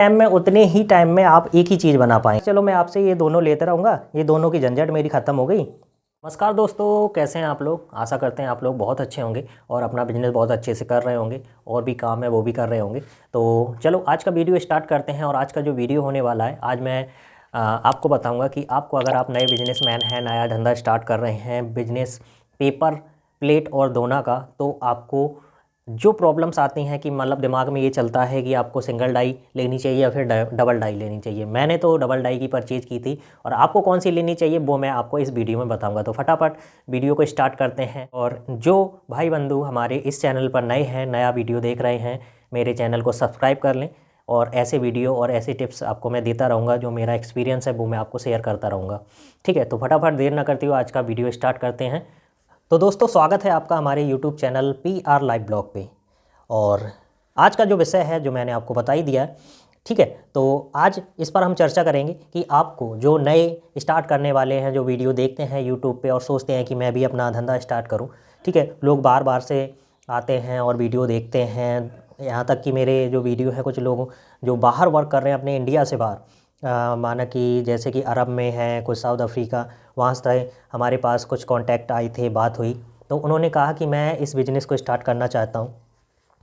Time में उतने ही time में आप एक ही चीज़ बना पाएँ। चलो मैं आपसे ये दोनों लेता रहूँगा, ये दोनों की झंझट मेरी ख़त्म हो गई। नमस्कार दोस्तों, कैसे हैं आप लोग? आशा करते हैं आप लोग बहुत अच्छे होंगे और अपना बिजनेस बहुत अच्छे से कर रहे होंगे और भी काम है वो भी कर रहे होंगे। तो चलो आज का वीडियो स्टार्ट करते हैं। और आज का जो वीडियो होने वाला है, आज मैं आपको बताऊंगा कि आपको अगर आप नए बिजनेसमैन हैं, नया धंधा स्टार्ट कर रहे हैं, बिजनेस पेपर प्लेट और दोना का, तो आपको जो प्रॉब्लम्स आती हैं कि मतलब दिमाग में ये चलता है कि आपको सिंगल डाई लेनी चाहिए या फिर डबल डाई लेनी चाहिए। मैंने तो डबल डाई की परचेज़ की थी और आपको कौन सी लेनी चाहिए वो मैं आपको इस वीडियो में बताऊंगा। तो फटाफट वीडियो को स्टार्ट करते हैं। और जो भाई बंधु हमारे इस चैनल पर नए हैं, नया वीडियो देख रहे हैं, मेरे चैनल को सब्सक्राइब कर लें और ऐसे वीडियो और ऐसे टिप्स आपको मैं देता रहूँगा। जो मेरा एक्सपीरियंस है वो मैं आपको शेयर करता रहूँगा। ठीक है, तो फटाफट देर ना करते हुए आज का वीडियो स्टार्ट करते हैं। तो दोस्तों, स्वागत है आपका हमारे YouTube channel PR live blog पे। और आज का जो विषय है जो मैंने आपको बता ही दिया है, ठीक है। तो आज इस पर हम चर्चा करेंगे कि आपको जो नए स्टार्ट करने वाले हैं, जो वीडियो देखते हैं यूट्यूब पे और सोचते हैं कि मैं भी अपना धंधा स्टार्ट करूं, ठीक है। लोग बार बार से आते हैं और वीडियो देखते हैं, यहाँ तक कि मेरे जो वीडियो है कुछ लोग जो बाहर वर्क कर रहे हैं अपने इंडिया से बाहर, माना कि जैसे कि अरब में है, कुछ साउथ अफ्रीका, वहाँ से हमारे पास कुछ कॉन्टैक्ट आए थे, बात हुई, तो उन्होंने कहा कि मैं इस बिज़नेस को स्टार्ट करना चाहता हूँ,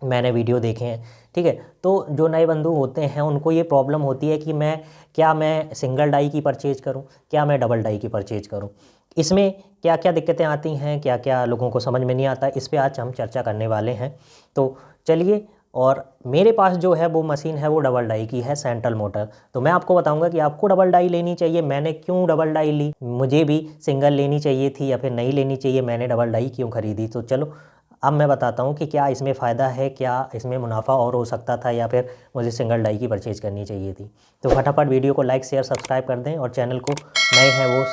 मैंने वीडियो देखे हैं, ठीक है। तो जो नए बंधु होते हैं उनको ये प्रॉब्लम होती है कि मैं सिंगल डाई की परचेज़ करूं, क्या मैं डबल डाई की परचेज़ करूं, इसमें क्या क्या दिक्कतें आती हैं, क्या क्या लोगों को समझ में नहीं आता, इस पे आज हम चर्चा करने वाले हैं। तो चलिए, और मेरे पास जो है वो मशीन है वो डबल डाई की है, सेंट्रल मोटर। तो मैं आपको बताऊंगा कि आपको डबल डाई लेनी चाहिए, मैंने क्यों डबल डाई ली, मुझे भी सिंगल लेनी चाहिए थी या फिर नहीं लेनी चाहिए, मैंने डबल डाई क्यों खरीदी। तो चलो अब मैं बताता हूँ कि क्या इसमें फ़ायदा है, क्या इसमें मुनाफा और हो सकता था, या फिर मुझे सिंगल डाई की परचेज़ करनी चाहिए थी। तो फटाफट वीडियो को लाइक शेयर सब्सक्राइब कर दें और चैनल को नए हैं वो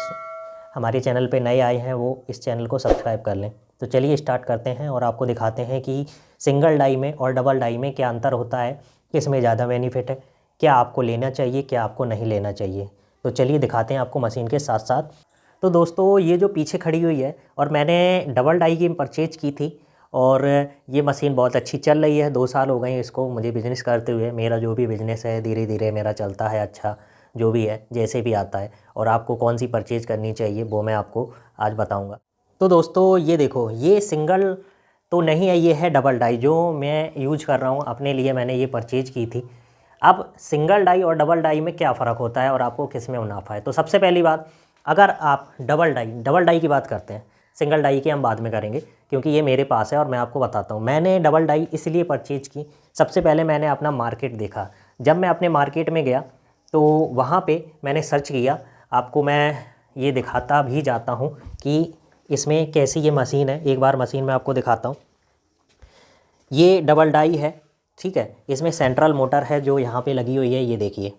हमारे चैनल पे नए आए हैं वो इस चैनल को सब्सक्राइब कर लें। तो चलिए स्टार्ट करते हैं और आपको दिखाते हैं कि सिंगल डाई में और डबल डाई में क्या अंतर होता है, किसमें ज़्यादा बेनिफिट है, क्या आपको लेना चाहिए, क्या आपको नहीं लेना चाहिए। तो चलिए दिखाते हैं आपको मशीन के साथ साथ। तो दोस्तों, ये जो पीछे खड़ी हुई है और मैंने डबल डाई की परचेज़ की थी और ये मशीन बहुत अच्छी चल रही है। 2 साल हो गए हैं इसको मुझे बिज़नेस करते हुए। मेरा जो भी बिज़नेस है धीरे धीरे मेरा चलता है, अच्छा जो भी है जैसे भी आता है। और आपको कौन सी परचेज़ करनी चाहिए वो मैं आपको आज बताऊंगा। तो दोस्तों, ये देखो, ये सिंगल तो नहीं है, ये है डबल डाई जो मैं यूज कर रहा हूँ अपने लिए, मैंने ये परचेज़ की थी। अब सिंगल डाई और डबल डाई में क्या फ़र्क होता है और आपको किस में मुनाफा है। तो सबसे पहली बात, अगर आप डबल डाई की बात करते हैं, सिंगल डाई की हम बाद में करेंगे क्योंकि ये मेरे पास है और मैं आपको बताता हूँ। मैंने डबल डाई इसलिए परचेज की, सबसे पहले मैंने अपना मार्केट देखा। जब मैं अपने मार्केट में गया तो वहाँ पे मैंने सर्च किया, आपको मैं ये दिखाता भी जाता हूँ कि इसमें कैसी ये मशीन है। एक बार मशीन में आपको दिखाता हूँ। ये डबल डाई है, ठीक है। इसमें सेंट्रल मोटर है जो यहाँ पे लगी हुई है, ये देखिए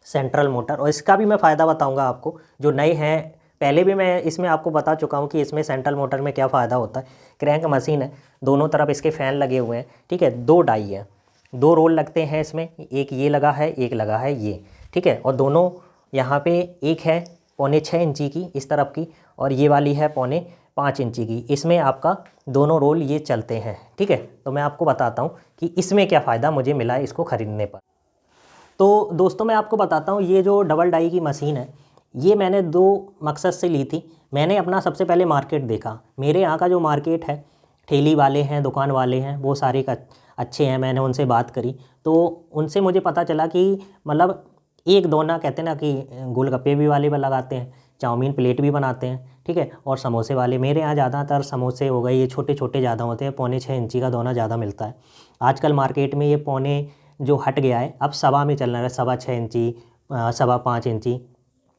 सेंट्रल मोटर। और इसका भी मैं फ़ायदा बताऊंगा आपको, जो नए हैं, पहले भी मैं इसमें आपको बता चुका हूँ कि इसमें सेंट्रल मोटर में क्या फ़ायदा होता है। क्रैंक मशीन है, दोनों तरफ इसके फ़ैन लगे हुए हैं, ठीक है। 2 डाई है, 2 रोल लगते हैं इसमें, एक ये लगा है, एक लगा है ये, ठीक है। और दोनों यहाँ पे एक है 6.25 इंची की इस तरफ की और ये वाली है 5.25 इंची की। इसमें आपका दोनों रोल ये चलते हैं, ठीक है। तो मैं आपको बताता हूँ कि इसमें क्या फ़ायदा मुझे मिला है इसको ख़रीदने पर। तो दोस्तों, मैं आपको बताता हूँ, ये जो डबल डाई की मशीन है ये मैंने 2 मकसद से ली थी। मैंने अपना सबसे पहले मार्केट देखा। मेरे यहाँ का जो मार्केट है, ठेली वाले हैं, दुकान वाले हैं, वो सारे का अच्छे हैं। मैंने उनसे बात करी तो उनसे मुझे पता चला कि मतलब एक दोना कहते हैं ना कि गोलगप्पे भी वाले लगाते हैं, चाउमीन प्लेट भी बनाते हैं, ठीक है। और समोसे वाले, मेरे यहाँ ज़्यादातर समोसे हो गए, ये छोटे छोटे ज़्यादा होते हैं, 6.25 इंची का दोना ज़्यादा मिलता है। आजकल मार्केट में ये पौने जो हट गया है, अब सवा में चल रहा है, 6.25 इंची, 5.25 इंची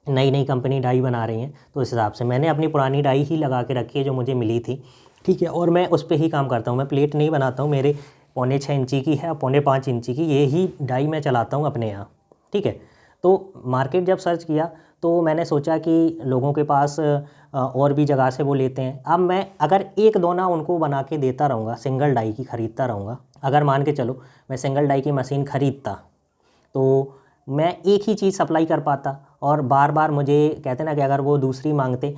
नई नई कंपनी डाई बना रही हैं। तो इस हिसाब से मैंने अपनी पुरानी डाई ही लगा के रखी है जो मुझे मिली थी, ठीक है। और मैं उस पर ही काम करता हूँ, मैं प्लेट नहीं बनाता हूँ। मेरे 6.25 इंची की है, 5.25 इंची की ये ही डाई मैं चलाता हूँ अपने यहाँ, ठीक है। तो मार्केट जब सर्च किया तो मैंने सोचा कि लोगों के पास और भी जगह से वो लेते हैं। अब मैं अगर एक दोना उनको बना के देता रहूँगा, सिंगल डाई की ख़रीदता रहूँगा, अगर मान के चलो मैं सिंगल डाई की मशीन ख़रीदता तो मैं एक ही चीज़ सप्लाई कर पाता। और बार बार मुझे कहते ना कि अगर वो दूसरी मांगते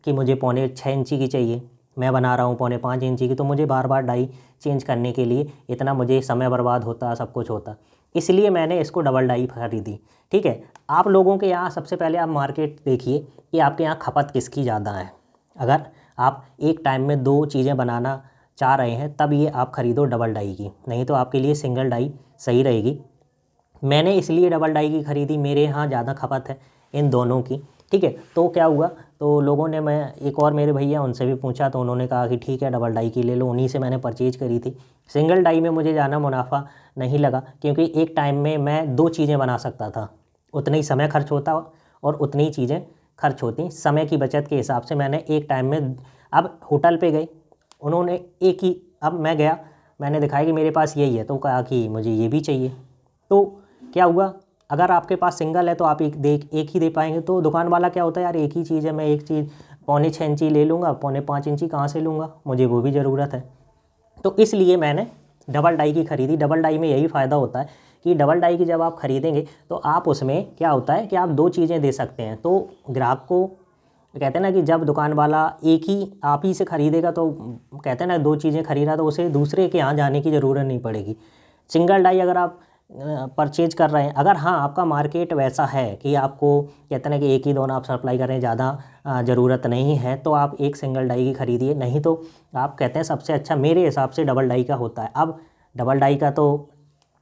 कि मुझे 6.25 इंची की चाहिए, मैं बना रहा हूँ 5.25 इंची की, तो मुझे बार बार डाई चेंज करने के लिए इतना मुझे समय बर्बाद होता, सब कुछ होता। इसलिए मैंने इसको डबल डाई खरीदी। ठीक है, आप लोगों के यहाँ सबसे पहले आप मार्केट देखिए कि आपके यहाँ खपत किसकी ज़्यादा है। अगर आप एक टाइम में 2 चीज़ें बनाना चाह रहे हैं तब ये आप ख़रीदो डबल डाई की, नहीं तो आपके लिए सिंगल डाई सही रहेगी। मैंने इसलिए डबल डाई की ख़रीदी, मेरे यहाँ ज़्यादा खपत है इन दोनों की। ठीक है, तो क्या हुआ, तो लोगों ने, मैं एक और मेरे भैया उनसे भी पूछा तो उन्होंने कहा कि ठीक है डबल डाई की ले लो, उन्हीं से मैंने परचेज करी थी। सिंगल डाई में मुझे ज़्यादा मुनाफा नहीं लगा क्योंकि एक टाइम में मैं 2 चीज़ें बना सकता था, उतना ही समय खर्च होता और उतनी ही चीज़ें खर्च होती। समय की बचत के हिसाब से मैंने एक टाइम में, अब होटल पे गए, उन्होंने एक ही, अब मैं गया, मैंने दिखाया कि मेरे पास यही है, तो कहा कि मुझे ये भी चाहिए। तो क्या हुआ, अगर आपके पास सिंगल है तो आप एक ही दे पाएंगे। तो दुकान वाला क्या होता है, यार एक ही चीज़ है, मैं एक चीज़ 4.25 इंची ले लूँगा, 4.25 इंची कहाँ से लूँगा, मुझे वो भी ज़रूरत है। तो इसलिए मैंने डबल डाई की ख़रीदी। डबल डाई में यही फ़ायदा होता है कि डबल डाई की जब आप ख़रीदेंगे तो आप उसमें क्या होता है कि आप 2 चीज़ें दे सकते हैं। तो ग्राहक को कहते हैं ना कि जब दुकान वाला एक ही आप ही से ख़रीदेगा तो कहते हैं ना 2 चीज़ें ख़रीदा तो उसे दूसरे के यहाँ जाने की ज़रूरत नहीं पड़ेगी। सिंगल डाई अगर आप परचेज कर रहे हैं, अगर हाँ आपका मार्केट वैसा है कि आपको कहते हैं ना कि एक ही दोनों आप सप्लाई कर रहे हैं, ज़्यादा ज़रूरत नहीं है, तो आप एक सिंगल डाई की ख़रीदिए। नहीं तो आप कहते हैं सबसे अच्छा मेरे हिसाब से डबल डाई का होता है। अब डबल डाई का तो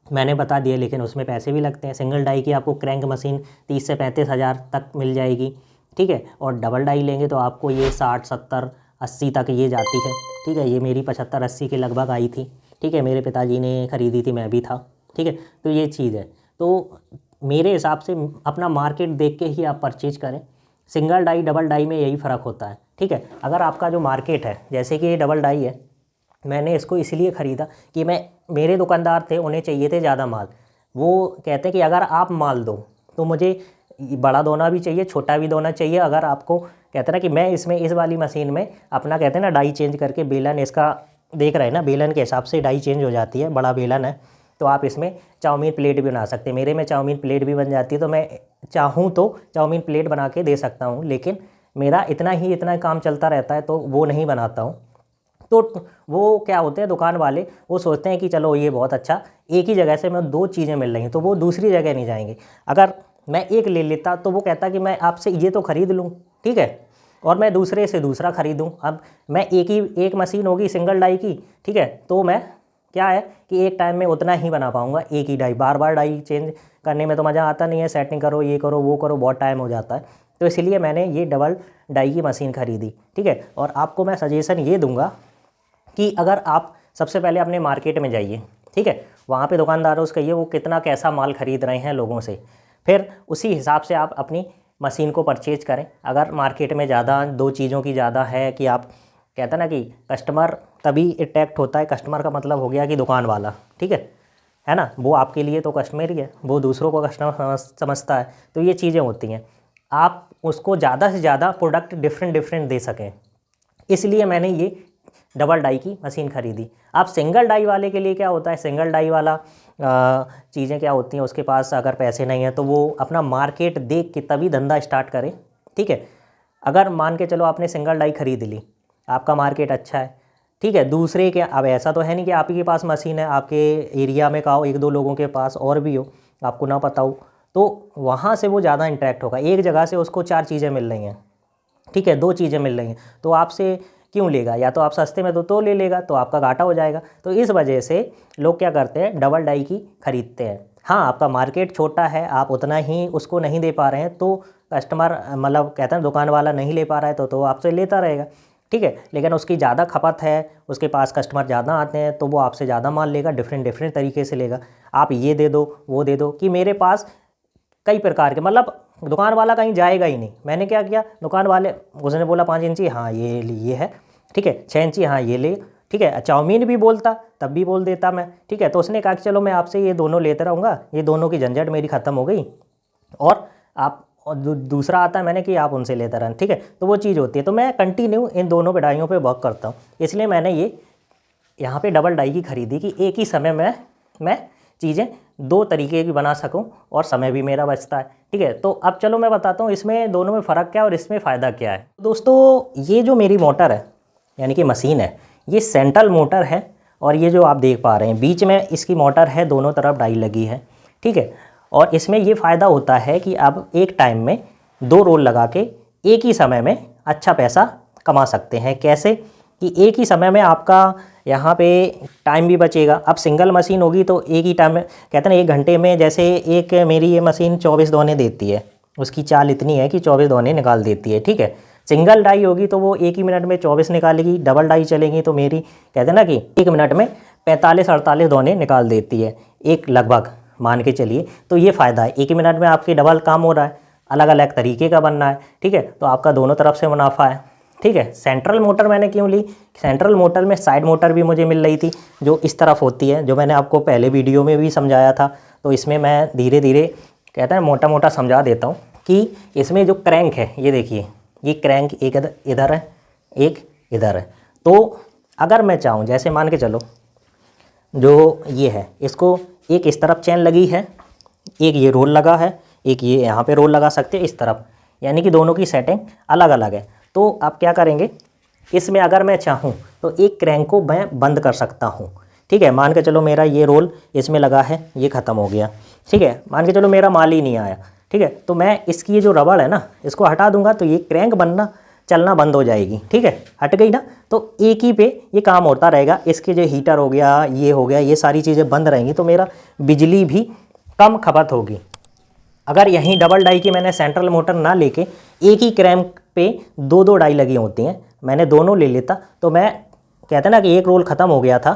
मैंने बता दिया, लेकिन उसमें पैसे भी लगते हैं। सिंगल डाई की आपको क्रैंक मशीन 30 से 35 हज़ार तक मिल जाएगी। ठीक है, और डबल डाई लेंगे तो आपको ये 60, 70, 80 तक ये जाती है। ठीक है, ये मेरी 75, 80 के लगभग आई थी। ठीक है, मेरे पिताजी ने ख़रीदी थी, मैं भी था। ठीक है, तो ये चीज़ है। तो मेरे हिसाब से अपना मार्केट देख के ही आप परचेज करें। सिंगल डाई डबल डाई में यही फ़र्क होता है। ठीक है, अगर आपका जो मार्केट है, जैसे कि ये डबल डाई है, मैंने इसको इसलिए ख़रीदा कि मेरे दुकानदार थे, उन्हें चाहिए थे ज़्यादा माल। वो कहते हैं कि अगर आप माल दो तो मुझे बड़ा दोना भी चाहिए, छोटा भी दोना चाहिए। अगर आपको कहते हैं ना कि मैं इसमें इस वाली मशीन में अपना कहते हैं ना डाई चेंज करके, बेलन इसका देख रहे हैं ना, बेलन के हिसाब से डाई चेंज हो जाती है, बड़ा बेलन है तो आप इसमें चाउमीन प्लेट भी बना सकते हैं। मेरे में चाउमीन प्लेट भी बन जाती है, तो मैं चाहूँ तो चाउमीन प्लेट बना के दे सकता हूँ, लेकिन मेरा इतना काम चलता रहता है तो वो नहीं बनाता हूँ। तो वो क्या होते हैं दुकान वाले, वो सोचते हैं कि चलो ये बहुत अच्छा, एक ही जगह से मैं 2 चीज़ें मिल रही हैं तो वो दूसरी जगह नहीं जाएंगे। अगर मैं एक ले लेता तो वो कहता कि मैं आपसे ये तो ख़रीद लूँ, ठीक है, और मैं दूसरे से दूसरा ख़रीदूँ। अब मैं एक मशीन होगी सिंगल डाई की, ठीक है, तो मैं क्या है कि एक टाइम में उतना ही बना पाऊँगा, एक ही डाई। बार बार डाई चेंज करने में तो मज़ा आता नहीं है, सेटिंग करो, ये करो, वो करो, बहुत टाइम हो जाता है। तो इसलिए मैंने ये डबल डाई की मशीन ख़रीदी। ठीक है, और आपको मैं सजेशन ये दूंगा कि अगर आप सबसे पहले अपने मार्केट में जाइए, ठीक है, वहाँ पे दुकानदारों से कहिए वो कितना कैसा माल ख़रीद रहे हैं लोगों से, फिर उसी हिसाब से आप अपनी मशीन को परचेज करें। अगर मार्केट में ज़्यादा 2 चीज़ों की ज़्यादा है कि आप कहते हैं ना कि कस्टमर तभी अट्रैक्ट होता है, कस्टमर का मतलब हो गया कि दुकान वाला, ठीक है ना, वो आपके लिए तो कस्टमर ही है, वो दूसरों को कस्टमर समझता है। तो ये चीज़ें होती हैं, आप उसको ज़्यादा से ज़्यादा प्रोडक्ट डिफरेंट दे सकें, इसलिए मैंने ये डबल डाई की मशीन ख़रीदी। अब सिंगल डाई वाले के लिए क्या होता है, सिंगल डाई वाला चीज़ें क्या होती हैं, उसके पास अगर पैसे नहीं हैं तो वो अपना मार्केट देख के तभी धंधा स्टार्ट करे। ठीक है, अगर मान के चलो आपने सिंगल डाई ख़रीद ली, आपका मार्केट अच्छा है, ठीक है, दूसरे के, अब ऐसा तो है नहीं कि आप ही के पास मशीन है, आपके एरिया में का हो, 1-2 लोगों के पास और भी हो, आपको ना पता हो, तो वहाँ से वो ज़्यादा इंटरेक्ट होगा। एक जगह से उसको 4 चीज़ें मिल रही हैं, ठीक है, 2 चीज़ें मिल रही हैं, तो आपसे क्यों लेगा, या तो आप सस्ते में तो ले लेगा, तो आपका घाटा हो जाएगा। तो इस वजह से लोग क्या करते हैं, डबल डाई की ख़रीदते हैं। हाँ, आपका मार्केट छोटा है, आप उतना ही उसको नहीं दे पा रहे हैं, तो कस्टमर मतलब कहते हैं दुकान वाला नहीं ले पा रहा है तो आपसे लेता रहेगा, ठीक है, लेकिन उसकी ज़्यादा खपत है, उसके पास कस्टमर ज़्यादा आते हैं तो वो आपसे ज़्यादा माल लेगा, डिफरेंट तरीके से लेगा। आप ये दे दो, वो दे दो, कि मेरे पास कई प्रकार के, मतलब दुकान वाला कहीं जाएगा ही नहीं। मैंने क्या किया, दुकान वाले, उसने बोला 5 इंची, हाँ ये है, ठीक है, 6 इंची, हाँ ये ले, ठीक है, चाउमीन भी बोलता तब भी बोल देता मैं, ठीक है। तो उसने कहा कि चलो मैं आपसे ये दोनों लेता रहूँगा, ये दोनों की झंझट मेरी ख़त्म हो गई, और आप दूसरा आता है मैंने कि आप उनसे लेते रहें, ठीक है। तो वो चीज़ होती है, तो मैं कंटिन्यू इन दोनों डाइयों पे वर्क करता हूँ, इसलिए मैंने ये यहाँ पे डबल डाई की ख़रीदी कि एक ही समय में मैं चीज़ें 2 तरीके की बना सकूं और समय भी मेरा बचता है, ठीक है। तो अब चलो मैं बताता हूँ इसमें दोनों में फ़र्क क्या है और इसमें फ़ायदा क्या है। दोस्तों, ये जो मेरी मोटर है यानी कि मशीन है, ये सेंट्रल मोटर है, और ये जो आप देख पा रहे हैं बीच में इसकी मोटर है, दोनों तरफ डाई लगी है। ठीक है। और इसमें ये फ़ायदा होता है कि आप एक टाइम में 2 रोल लगा के एक ही समय में अच्छा पैसा कमा सकते हैं। कैसे कि एक ही समय में आपका यहाँ पे टाइम भी बचेगा। अब सिंगल मशीन होगी तो एक ही टाइम में, कहते हैं ना, 1 घंटे में, जैसे एक मेरी ये मशीन 24 दोने देती है, उसकी चाल इतनी है कि 24 दोने निकाल देती है, ठीक है। सिंगल डाई होगी तो वो एक ही मिनट में 24 निकालेगी। डबल डाई चलेगी तो मेरी, कहते हैं ना, कि 1 मिनट में 45-48 दोने निकाल देती है, एक लगभग मान के चलिए। तो ये फ़ायदा है, एक ही मिनट में आपकी डबल काम हो रहा है, अलग अलग तरीके का बनना है, ठीक है। तो आपका दोनों तरफ से मुनाफा है, ठीक है। सेंट्रल मोटर मैंने क्यों ली? सेंट्रल मोटर में साइड मोटर भी मुझे मिल रही थी जो इस तरफ होती है, जो मैंने आपको पहले वीडियो में भी समझाया था। तो इसमें मैं धीरे धीरे, कहते हैं, मोटा मोटा समझा देता हूँ कि इसमें जो क्रैंक है, ये देखिए, ये क्रैंक एक इधर है, एक इधर है। तो अगर मैं चाहूँ, जैसे मान के चलो, जो ये है, इसको एक इस तरफ चैन लगी है, एक ये रोल लगा है, एक ये यहाँ पे रोल लगा सकते हैं इस तरफ, यानी कि दोनों की सेटिंग अलग अलग है। तो आप क्या करेंगे, इसमें अगर मैं चाहूँ तो एक क्रैंक को मैं बंद कर सकता हूँ, ठीक है। मान के चलो मेरा ये रोल इसमें लगा है, ये ख़त्म हो गया, ठीक है। मान के चलो मेरा माल ही नहीं आया, ठीक है। तो मैं इसकी ये जो रबड़ है ना, इसको हटा दूंगा तो ये क्रैंक बनना, चलना बंद हो जाएगी, ठीक है। हट गई ना, तो एक ही पे ये काम होता रहेगा। इसके जो हीटर हो गया, ये हो गया, ये सारी चीज़ें बंद रहेंगी तो मेरा बिजली भी कम खपत होगी। अगर यहीं डबल डाई की मैंने सेंट्रल मोटर ना लेके एक ही क्रैंक पे 2-2 डाई लगी होती हैं, मैंने दोनों ले लेता, तो मैं, कहते हैं ना, कि एक रोल ख़त्म हो गया था,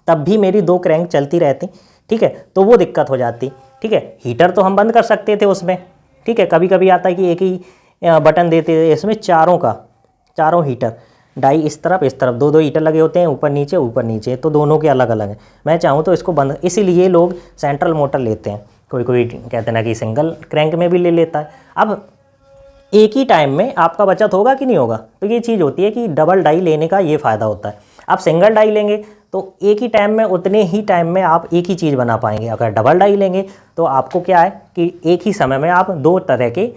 तब भी मेरी 2 क्रैंक चलती रहती, ठीक है। तो वो दिक्कत हो जाती, ठीक है। हीटर तो हम बंद कर सकते थे उसमें, ठीक है। कभी कभी आता है कि एक ही बटन देते थे, इसमें चारों हीटर, डाई इस तरफ 2-2 हीटर लगे होते हैं, ऊपर नीचे, तो दोनों के अलग अलग हैं। मैं चाहूँ तो इसको बंद, इसीलिए लोग सेंट्रल मोटर लेते हैं। कोई कहते हैं ना कि सिंगल क्रैंक में भी ले लेता है। अब एक ही टाइम में आपका बचत होगा कि नहीं होगा, तो ये चीज़ होती है कि डबल डाई लेने का ये फ़ायदा होता है। आप सिंगल डाई लेंगे तो एक ही टाइम में, उतने ही टाइम में आप एक ही चीज़ बना पाएंगे। अगर डबल डाई लेंगे तो आपको क्या है कि एक ही समय में आप 2 तरह के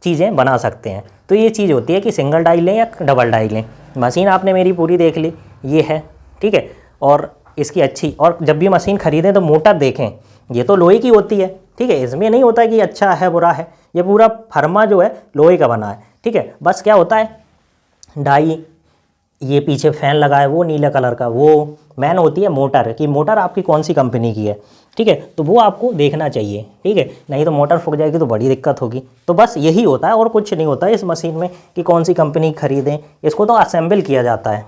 चीज़ें बना सकते हैं। तो ये चीज़ होती है कि सिंगल डाई लें या डबल डाई लें। मशीन आपने मेरी पूरी देख ली, ये है, ठीक है। और इसकी अच्छी, और जब भी मशीन ख़रीदें तो मोटर देखें, ये तो लोहे की होती है, ठीक है। इसमें नहीं होता कि अच्छा है बुरा है, ये पूरा फर्मा जो है लोहे का बना है, ठीक है। बस क्या होता है, डाई, ये पीछे फैन लगा है वो नीले कलर का, वो मैन होती है मोटर, कि मोटर आपकी कौन सी कंपनी की है, ठीक है। तो वो आपको देखना चाहिए, ठीक है, नहीं तो मोटर फूक जाएगी तो बड़ी दिक्कत होगी। तो बस यही होता है और कुछ नहीं होता है इस मशीन में कि कौन सी कंपनी खरीदें। इसको तो असेंबल किया जाता है,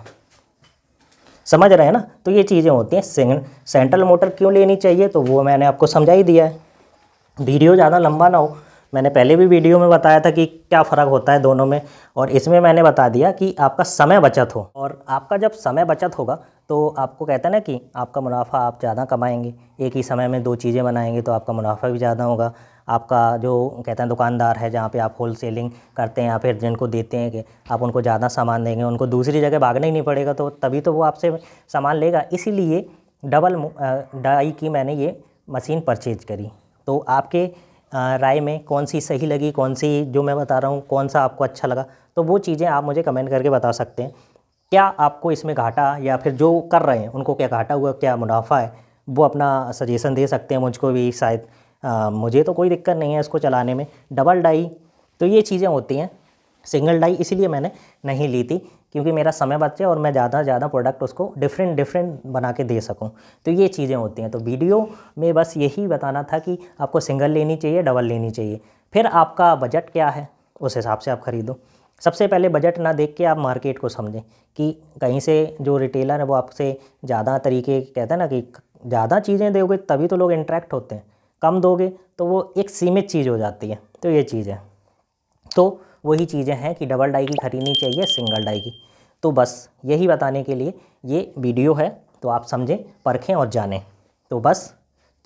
समझ रहे हैं ना। तो ये चीज़ें होती हैं। सेंट्रल मोटर क्यों लेनी चाहिए तो वो मैंने आपको समझा ही दिया है। वीडियो ज़्यादा लंबा ना हो, मैंने पहले भी वीडियो में बताया था कि क्या फ़र्क होता है दोनों में, और इसमें मैंने बता दिया कि आपका समय बचत हो। और आपका जब समय बचत होगा तो आपको, कहते हैं ना, कि आपका मुनाफा आप ज़्यादा कमाएंगे। एक ही समय में 2 चीज़ें बनाएंगे तो आपका मुनाफा भी ज़्यादा होगा। आपका जो, कहते हैं, दुकानदार है जहाँ पे आप होल सेलिंग करते हैं या फिर जिनको देते हैं कि आप उनको ज़्यादा सामान देंगे, उनको दूसरी जगह भागना ही नहीं पड़ेगा, तो तभी तो वो आपसे सामान लेगा। इसीलिए डबल डाई की मैंने ये मशीन परचेज करी। तो आपके राय में कौन सी सही लगी, कौन सी जो मैं बता रहा हूँ, कौन सा आपको अच्छा लगा, तो वो चीज़ें आप मुझे कमेंट करके बता सकते हैं। क्या आपको इसमें घाटा, या फिर जो कर रहे हैं उनको क्या घाटा हुआ, क्या मुनाफा है, वो अपना सजेशन दे सकते हैं मुझको भी शायद। मुझे तो कोई दिक्कत नहीं है इसको चलाने में। डबल डाई तो ये चीज़ें होती हैं। सिंगल डाई इसीलिए मैंने नहीं ली थी क्योंकि मेरा समय बचे और मैं ज़्यादा प्रोडक्ट उसको डिफरेंट बना के दे सकूं। तो ये चीज़ें होती हैं। तो वीडियो में बस यही बताना था कि आपको सिंगल लेनी चाहिए, डबल लेनी चाहिए, फिर आपका बजट क्या है उस हिसाब से आप ख़रीदो। सबसे पहले बजट ना देख के आप मार्केट को समझें कि कहीं से जो रिटेलर है वो आपसे ज़्यादा तरीके, कहते हैं ना, कि ज़्यादा चीज़ें दोगे तभी तो लोग इंटरेक्ट होते हैं, कम दोगे तो वो एक सीमित चीज़ हो जाती है। तो ये चीज़ है। तो वही चीज़ें हैं कि डबल डाई की खरीदनी चाहिए, सिंगल डाई की। तो बस यही बताने के लिए ये वीडियो है, तो आप समझें, परखें और जानें। तो बस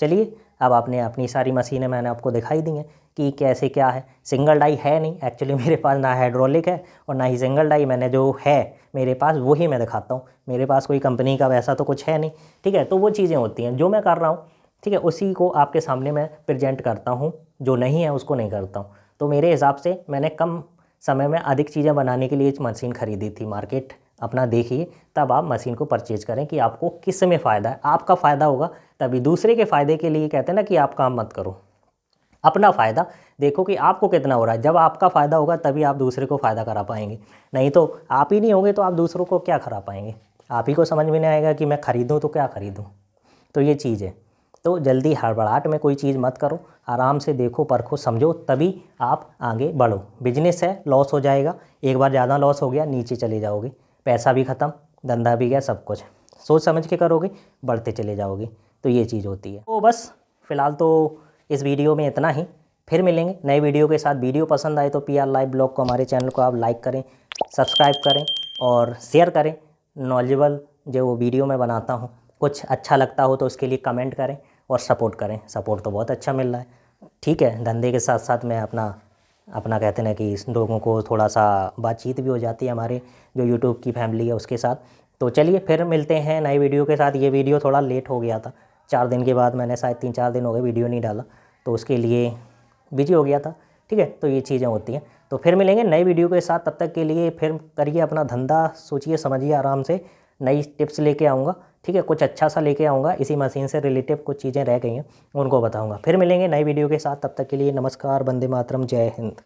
चलिए, अब आपने अपनी सारी मशीनें मैंने आपको दिखाई दी हैं कि कैसे क्या है। सिंगल डाई है नहीं एक्चुअली मेरे पास, ना हाइड्रोलिक है और ना ही सिंगल डाई। मैंने जो है मेरे पास वही मैं दिखाता हूँ। मेरे पास कोई कंपनी का वैसा तो कुछ है नहीं, ठीक है। तो वो चीज़ें होती हैं जो मैं कर रहा हूँ, ठीक है, उसी को आपके सामने मैं प्रेजेंट करता हूँ। जो नहीं है उसको नहीं करता हूँ। तो मेरे हिसाब से मैंने कम समय में अधिक चीज़ें बनाने के लिए मशीन ख़रीदी थी। मार्केट अपना देखिए, तब आप मशीन को परचेज करें कि आपको किस में फ़ायदा है। आपका फ़ायदा होगा तभी। दूसरे के फ़ायदे के लिए कहते हैं ना कि आप काम मत करो, अपना फ़ायदा देखो कि आपको कितना हो रहा है। जब आपका फ़ायदा होगा तभी आप दूसरे को फ़ायदा करा पाएंगे, नहीं तो आप ही नहीं होंगे तो आप दूसरों को क्या करा पाएंगे। आप ही को समझ में नहीं आएगा कि मैं ख़रीदूँ तो क्या ख़रीदूँ। तो ये चीज़ है। तो जल्दी हड़बड़ाहट में कोई चीज़ मत करो, आराम से देखो, परखो, समझो, तभी आप आगे बढ़ो। बिजनेस है, लॉस हो जाएगा, एक बार ज़्यादा लॉस हो गया नीचे चले जाओगे, पैसा भी ख़त्म, धंधा भी गया, सब कुछ। सोच समझ के करोगे, बढ़ते चले जाओगे। तो ये चीज़ होती है। तो बस फ़िलहाल तो इस वीडियो में इतना ही, फिर मिलेंगे नए वीडियो के साथ। वीडियो पसंद आए तो PR लाइव ब्लॉग को, हमारे चैनल को आप लाइक करें, सब्सक्राइब करें और शेयर करें। नॉलेजेबल जो वीडियो मैं बनाता हूँ, कुछ अच्छा लगता हो तो उसके लिए कमेंट करें और सपोर्ट करें। सपोर्ट तो बहुत अच्छा मिल रहा है, ठीक है। धंधे के साथ साथ मैं अपना अपना कहते हैं कि लोगों को थोड़ा सा बातचीत भी हो जाती है हमारे जो यूट्यूब की फैमिली है उसके साथ। तो चलिए फिर मिलते हैं नई वीडियो के साथ। ये वीडियो थोड़ा लेट हो गया था, 4 दिन के बाद मैंने, शायद 3-4 दिन हो गए वीडियो नहीं डाला, तो उसके लिए बिजी हो गया था, ठीक है। तो ये चीज़ें होती हैं। तो फिर मिलेंगे नई वीडियो के साथ, तब तक के लिए फिर करिए अपना धंधा, सोचिए समझिए आराम से। नई टिप्स लेके आऊँगा, ठीक है, कुछ अच्छा सा लेके आऊँगा। इसी मशीन से रिलेटिव कुछ चीज़ें रह गई हैं उनको बताऊँगा। फिर मिलेंगे नई वीडियो के साथ, तब तक के लिए नमस्कार, वंदे मातरम, जय हिंद।